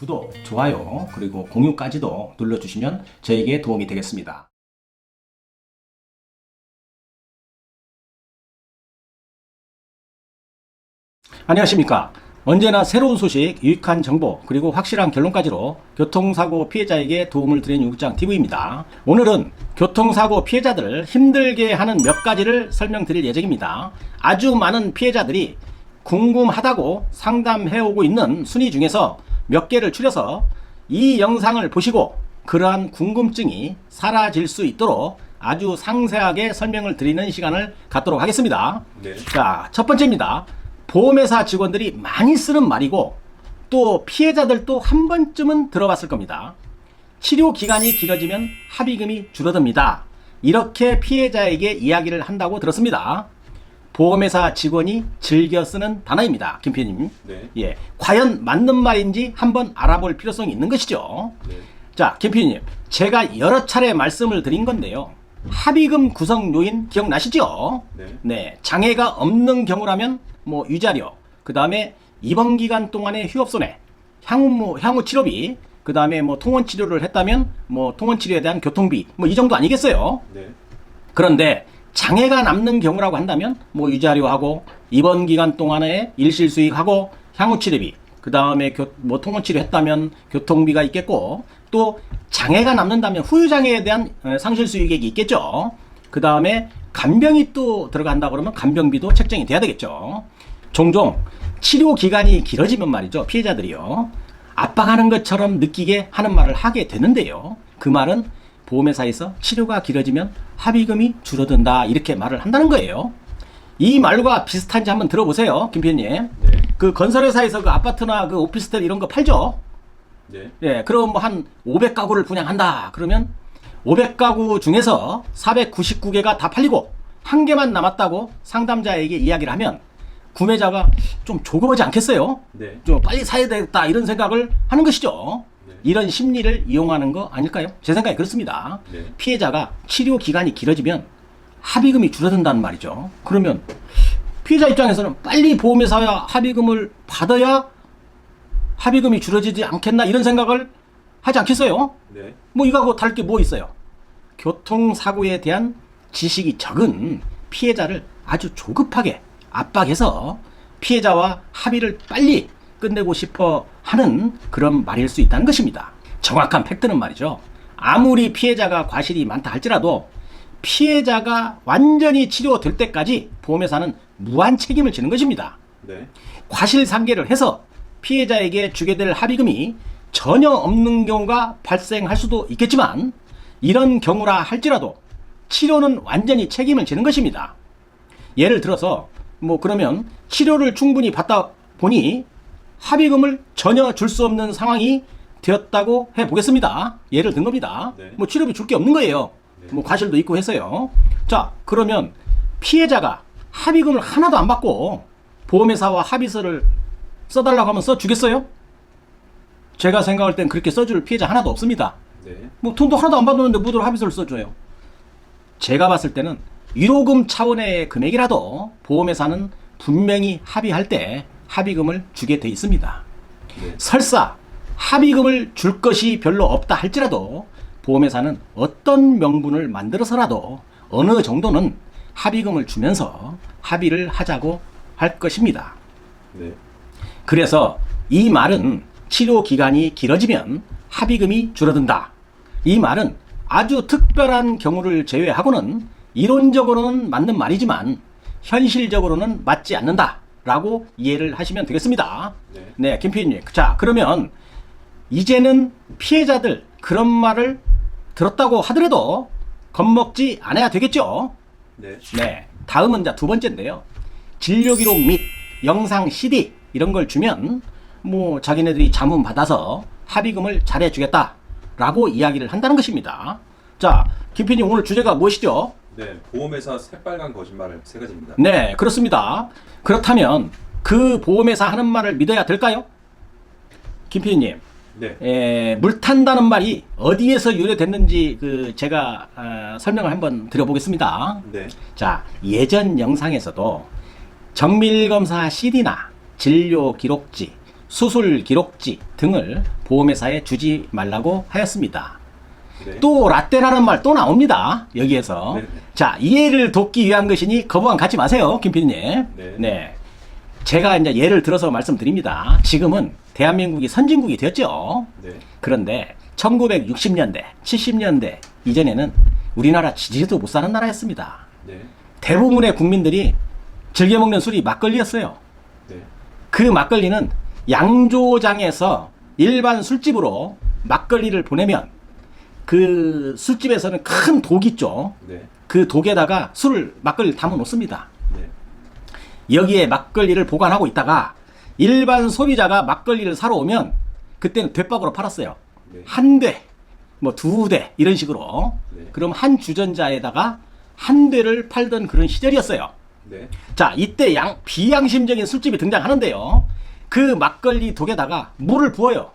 구독, 좋아요, 그리고 공유까지도 눌러주시면 저에게 도움이 되겠습니다. 안녕하십니까. 언제나 새로운 소식, 유익한 정보, 그리고 확실한 결론까지로 교통사고 피해자에게 도움을 드리는 유국장TV입니다. 오늘은 교통사고 피해자들을 힘들게 하는 몇 가지를 설명드릴 예정입니다. 아주 많은 피해자들이 궁금하다고 상담해오고 있는 순위 중에서 몇 개를 추려서 이 영상을 보시고 그러한 궁금증이 사라질 수 있도록 아주 상세하게 설명을 드리는 시간을 갖도록 하겠습니다. 네. 자, 첫 번째입니다. 보험회사 직원들이 많이 쓰는 말이고 또 피해자들도 한 번쯤은 들어봤을 겁니다. 치료 기간이 길어지면 합의금이 줄어듭니다. 이렇게 피해자에게 이야기를 한다고 들었습니다. 보험회사 직원이 즐겨 쓰는 단어입니다. 김 PD님. 네. 예, 과연 맞는 말인지 한번 알아볼 필요성이 있는 것이죠. 네. 자, 김 PD님, 제가 여러 차례 말씀을 드린 건데요. 합의금 구성 요인 기억나시죠? 네. 네, 장애가 없는 경우라면 뭐 유자료, 그 다음에 입원 기간 동안의 휴업손해, 향후 치료비, 그 다음에 뭐 통원 치료를 했다면 뭐 통원 치료에 대한 교통비, 뭐 이 정도 아니겠어요? 네. 그런데 장애가 남는 경우라고 한다면 뭐 유자료하고 입원 기간 동안에 일실 수익하고 향후 치료비, 그 다음에 뭐 통원 치료했다면 교통비가 있겠고, 또 장애가 남는다면 후유 장애에 대한 상실 수익액이 있겠죠. 그 다음에 간병이 또 들어간다 그러면 간병비도 책정이 돼야 되겠죠. 종종 치료 기간이 길어지면 말이죠, 피해자들이요, 압박하는 것처럼 느끼게 하는 말을 하게 되는데요. 그 말은 보험회사에서 치료가 길어지면 합의금이 줄어든다 이렇게 말을 한다는 거예요. 이 말과 비슷한지 한번 들어보세요, 김 PD님. 네. 그 건설회사에서 그 아파트나 그 오피스텔 이런 거 팔죠. 네. 예, 그럼 뭐 한 500가구를 분양한다 그러면 500가구 중에서 499개가 다 팔리고 한 개만 남았다고 상담자에게 이야기를 하면 구매자가 좀 조급하지 않겠어요? 네. 좀 빨리 사야 되겠다 이런 생각을 하는 것이죠. 네. 이런 심리를 이용하는 거 아닐까요? 제 생각에 그렇습니다. 네. 피해자가 치료 기간이 길어지면 합의금이 줄어든다는 말이죠. 그러면 피해자 입장에서는 빨리 보험회사와 합의금을 받아야 합의금이 줄어들지 않겠나 이런 생각을 하지 않겠어요? 네. 뭐 이거하고 다를 게 뭐 있어요? 교통사고에 대한 지식이 적은 피해자를 아주 조급하게 압박해서 피해자와 합의를 빨리 끝내고 싶어 하는 그런 말일 수 있다는 것입니다. 정확한 팩트는 말이죠, 아무리 피해자가 과실이 많다 할지라도 피해자가 완전히 치료될 때까지 보험회사는 무한 책임을 지는 것입니다. 네. 과실상계를 해서 피해자에게 주게 될 합의금이 전혀 없는 경우가 발생할 수도 있겠지만 이런 경우라 할지라도 치료는 완전히 책임을 지는 것입니다. 예를 들어서 뭐 그러면 치료를 충분히 받다 보니 합의금을 전혀 줄 수 없는 상황이 되었다고 해보겠습니다. 예를 든 겁니다. 네. 뭐 치료비 줄 게 없는 거예요. 네. 뭐 과실도 있고 해서요. 자, 그러면 피해자가 합의금을 하나도 안 받고 보험회사와 합의서를 써달라고 하면 써주겠어요? 제가 생각할 땐 그렇게 써줄 피해자 하나도 없습니다. 네. 뭐 돈도 하나도 안 받았는데 뭐들 합의서를 써줘요. 제가 봤을 때는 위로금 차원의 금액이라도 보험회사는 분명히 합의할 때 합의금을 주게 돼 있습니다. 네. 설사 합의금을 줄 것이 별로 없다 할지라도 보험회사는 어떤 명분을 만들어서라도 어느 정도는 합의금을 주면서 합의를 하자고 할 것입니다. 네. 그래서 이 말은 치료 기간이 길어지면 합의금이 줄어든다, 이 말은 아주 특별한 경우를 제외하고는 이론적으로는 맞는 말이지만 현실적으로는 맞지 않는다 라고 이해를 하시면 되겠습니다. 네. 네, 김 PD님. 자, 그러면 이제는 피해자들 그런 말을 들었다고 하더라도 겁먹지 않아야 되겠죠? 네. 네, 다음은 자 두 번째인데요. 진료기록 및 영상 CD 이런 걸 주면 뭐 자기네들이 자문 받아서 합의금을 잘해주겠다 라고 이야기를 한다는 것입니다. 자, 김 PD님, 오늘 주제가 무엇이죠? 네. 보험회사 새빨간 거짓말 세 가지입니다. 네, 그렇습니다. 그렇다면 그 보험회사 하는 말을 믿어야 될까요? 김 PD님, 네. 물 탄다는 말이 어디에서 유래됐는지 제가 설명을 한번 드려보겠습니다. 네. 자, 예전 영상에서도 정밀검사 CD나 진료 기록지, 수술 기록지 등을 보험회사에 주지 말라고 하였습니다. 네. 또 라떼라는 말 또 나옵니다. 여기에서. 네네. 자, 이해를 돕기 위한 것이니 거부감 갖지 마세요, 김 PD님. 네. 제가 이제 예를 들어서 말씀드립니다. 지금은 대한민국이 선진국이 되었죠. 네. 그런데 1960년대, 70년대 이전에는 우리나라 지지도 못 사는 나라였습니다. 네. 대부분의 국민들이 즐겨 먹는 술이 막걸리였어요. 네. 그 막걸리는 양조장에서 일반 술집으로 막걸리를 보내면 그 술집에서는 큰 독 있죠. 네. 그 독에다가 막걸리를 담아 놓습니다. 네. 여기에 막걸리를 보관하고 있다가 일반 소비자가 막걸리를 사러 오면 그때는 대박으로 팔았어요. 네. 한 대, 뭐 두 대 이런 식으로. 네. 그럼 한 주전자에다가 한 대를 팔던 그런 시절이었어요. 네. 자, 이때 비양심적인 술집이 등장하는데요. 그 막걸리 독에다가 물을 부어요.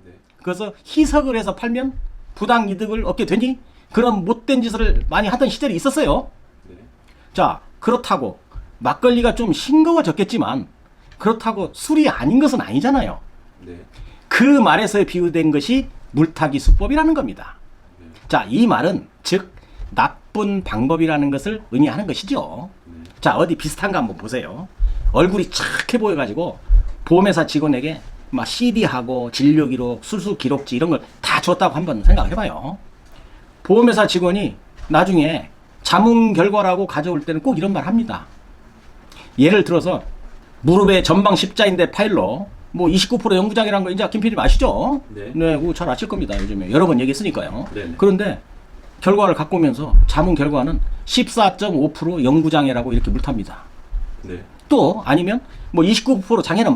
네. 그래서 희석을 해서 팔면 부당 이득을 얻게 되니 그런 못된 짓을 많이 하던 시절이 있었어요. 네. 자, 그렇다고 막걸리가 좀 싱거워졌겠지만 그렇다고 술이 아닌 것은 아니잖아요. 네. 그 말에서 비유된 것이 물타기 수법이라는 겁니다. 네. 자, 이 말은 즉 나쁜 방법이라는 것을 의미하는 것이죠. 네. 자, 어디 비슷한 거 한번 보세요. 얼굴이 착해 보여가지고 보험회사 직원에게 막 CD하고 진료기록, 수술기록지 이런 걸 다 줬다고 한번 생각해봐요. 보험회사 직원이 나중에 자문 결과라고 가져올 때는 꼭 이런 말 합니다. 예를 들어서 무릎에 전방 십자인대 파일로 뭐 29% 영구장이라는 거 이제 김 PD 아시죠? 네. 그거 잘 아실 겁니다. 요즘에 여러 번 얘기했으니까요. 네네. 그런데 결과를 갖고 오면서 자문 결과는 14.5% 영구장애라고 이렇게 물탑니다. 네. 또 아니면 뭐 29% 장애는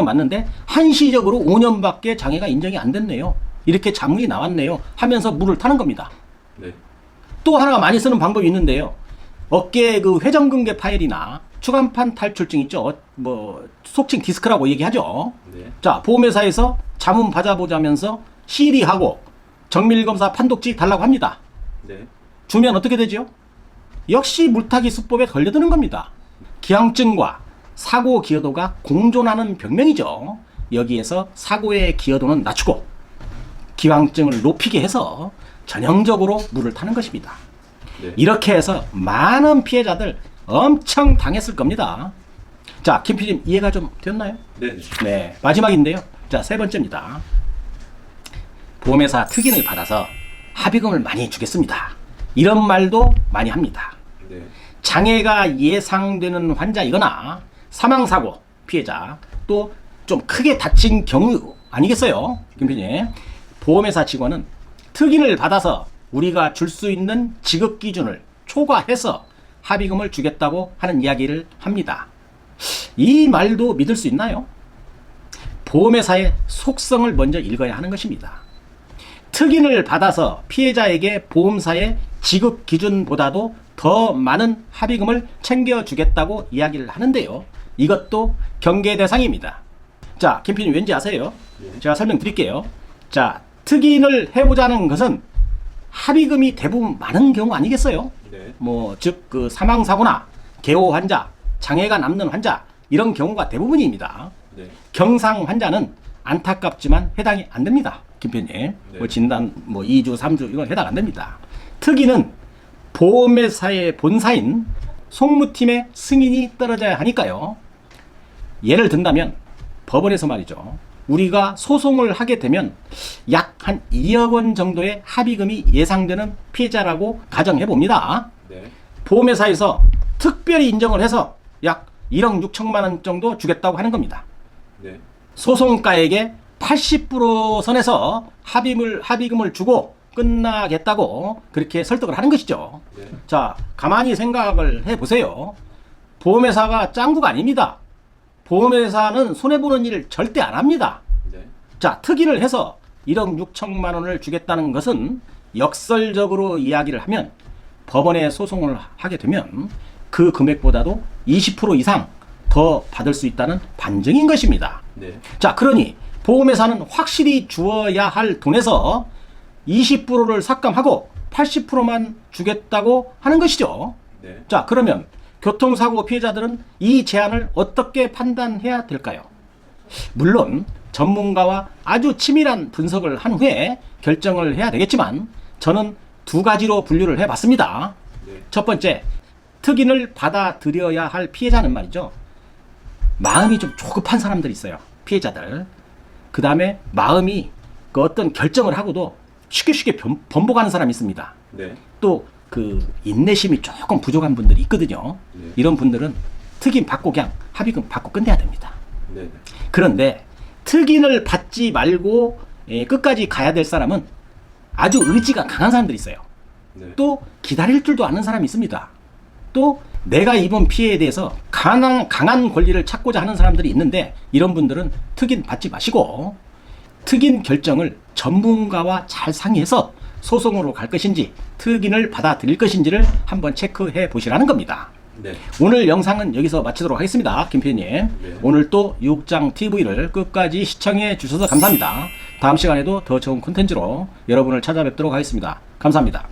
맞는데 한시적으로 5년밖에 장애가 인정이 안 됐네요. 이렇게 자문이 나왔네요. 하면서 물을 타는 겁니다. 네. 또 하나가 많이 쓰는 방법이 있는데요. 어깨 그 회전근개 파열이나 추간판 탈출증 있죠. 뭐 속칭 디스크라고 얘기하죠. 네. 자, 보험회사에서 자문 받아보자면서 CD하고 정밀검사 판독지 달라고 합니다. 네. 주면 어떻게 되죠? 역시 물타기 수법에 걸려드는 겁니다. 기항증과 사고 기여도가 공존하는 병명이죠. 여기에서 사고의 기여도는 낮추고 기항증을 높이게 해서 전형적으로 물을 타는 것입니다. 네. 이렇게 해서 많은 피해자들 엄청 당했을 겁니다. 자, 김 PD님 이해가 좀 됐나요? 네. 네, 마지막인데요. 자, 세 번째입니다. 보험회사 특인을 받아서 합의금을 많이 주겠습니다. 이런 말도 많이 합니다. 네. 장애가 예상되는 환자이거나 사망사고 피해자 또 좀 크게 다친 경우 아니겠어요? 김 PD님. 보험회사 직원은 특인을 받아서 우리가 줄 수 있는 지급 기준을 초과해서 합의금을 주겠다고 하는 이야기를 합니다. 이 말도 믿을 수 있나요? 보험회사의 속성을 먼저 읽어야 하는 것입니다. 특인을 받아서 피해자에게 보험사의 지급 기준보다도 더 많은 합의금을 챙겨주겠다고 이야기를 하는데요. 이것도 경계 대상입니다. 자, 김 PD님 왠지 아세요? 네. 제가 설명드릴게요. 자, 특인을 해보자는 것은 합의금이 대부분 많은 경우 아니겠어요? 네. 뭐, 즉, 그 사망사고나 개호 환자, 장애가 남는 환자, 이런 경우가 대부분입니다. 네. 경상 환자는 안타깝지만 해당이 안 됩니다. 김 PD님. 네. 뭐 진단, 뭐 2주, 3주, 이건 해당 안 됩니다. 특이는 보험회사의 본사인 송무팀의 승인이 떨어져야 하니까요. 예를 든다면, 법원에서 말이죠. 우리가 소송을 하게 되면 약 한 2억 원 정도의 합의금이 예상되는 피해자라고 가정해 봅니다. 네. 보험회사에서 특별히 인정을 해서 약 1억 6천만 원 정도 주겠다고 하는 겁니다. 네. 소송가에게 80% 선에서 합의금을 주고 끝나겠다고 그렇게 설득을 하는 것이죠. 네. 자, 가만히 생각을 해보세요. 보험회사가 짱구가 아닙니다. 보험회사는 손해보는 일을 절대 안 합니다. 네. 자, 특인을 해서 1억 6천만 원을 주겠다는 것은 역설적으로 이야기를 하면 법원에 소송을 하게 되면 그 금액보다도 20% 이상 더 받을 수 있다는 반증인 것입니다. 네. 자, 그러니 보험회사는 확실히 주어야 할 돈에서 20%를 삭감하고 80%만 주겠다고 하는 것이죠. 네. 자, 그러면 교통사고 피해자들은 이 제안을 어떻게 판단해야 될까요? 물론 전문가와 아주 치밀한 분석을 한 후에 결정을 해야 되겠지만 저는 두 가지로 분류를 해봤습니다. 네. 첫 번째, 특인을 받아들여야 할 피해자는 말이죠. 마음이 좀 조급한 사람들이 있어요. 피해자들. 그 다음에 마음이 그 어떤 결정을 하고도 쉽게 번복하는 사람이 있습니다. 네. 또 그 인내심이 조금 부족한 분들이 있거든요. 네. 이런 분들은 특인 받고 그냥 합의금 받고 끝내야 됩니다. 네. 그런데 특인을 받지 말고 끝까지 가야 될 사람은 아주 의지가 강한 사람들이 있어요. 네. 또 기다릴 줄도 아는 사람이 있습니다. 또 내가 입은 피해에 대해서 강한 권리를 찾고자 하는 사람들이 있는데 이런 분들은 특인 받지 마시고 특인 결정을 전문가와 잘 상의해서 소송으로 갈 것인지 특인을 받아들일 것인지를 한번 체크해 보시라는 겁니다. 네. 오늘 영상은 여기서 마치도록 하겠습니다. 김 PD님. 네. 오늘 또 육장TV를 끝까지 시청해 주셔서 감사합니다. 다음 시간에도 더 좋은 콘텐츠로 여러분을 찾아뵙도록 하겠습니다. 감사합니다.